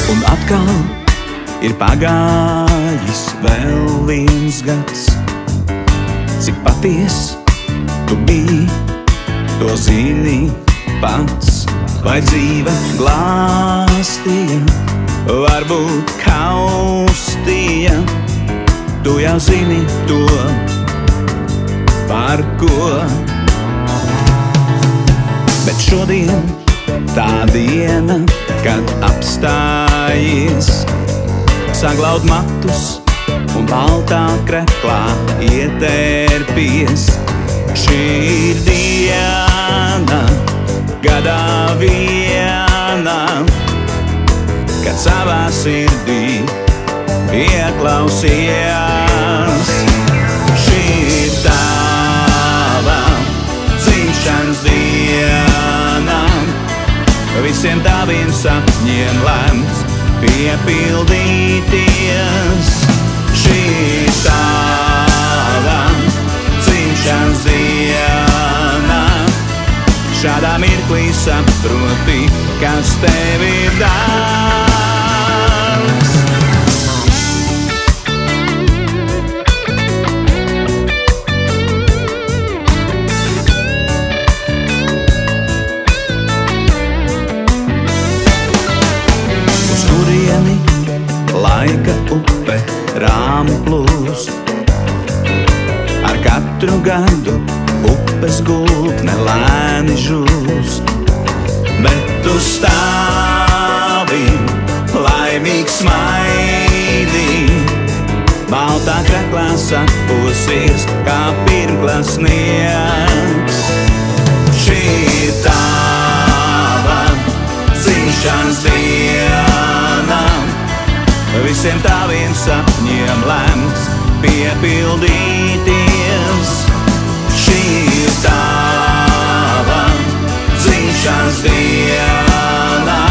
Un atkal ir pagājis vēl viens gads. Cik paties tu biji, to zini pats. Vai dzīve glāstīja, varbūt kaustīja. Tu jau zini to, par ko. Bet šodien tā diena, kad apstājies, saglaud matus un baltā kreklā ietērpies. Šī ir diena, gadā viena, kad savā sirdī ieklausies. Šī ir tava dzimšanas diena, visiem taviem sapņiem lemts piepildīties. Šī ir tava dzimšanas diena, šādā mirklī saproti, kas tev ir dārgs. Uz kurieni laika upe rāmi plūst, ar katru gadu upes gultne lēni žūst. Bet tu stāvi, laimīgs smaidī, baltā kreklā saposies kā pirmklas sniegs. Šī ir tava dzimšanas diena, visiem taviem sapņiem lemts piepildīties. Šī ir tava dzimšanas diena,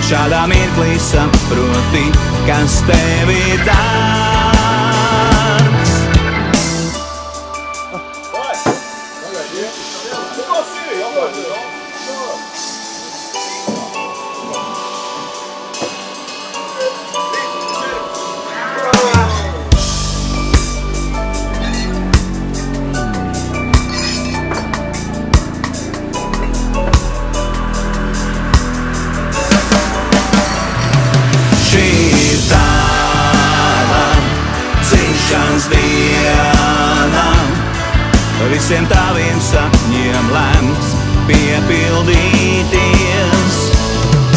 šādā mirklī saproti, kas tev ir dārgs. Diena, visiem taviem sapņiem lemts piepildīties.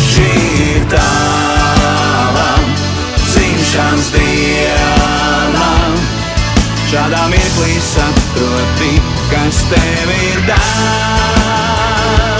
Šī ir tava dzimšanas diena, šādā mirklī saproti, kas tev ir dārgs.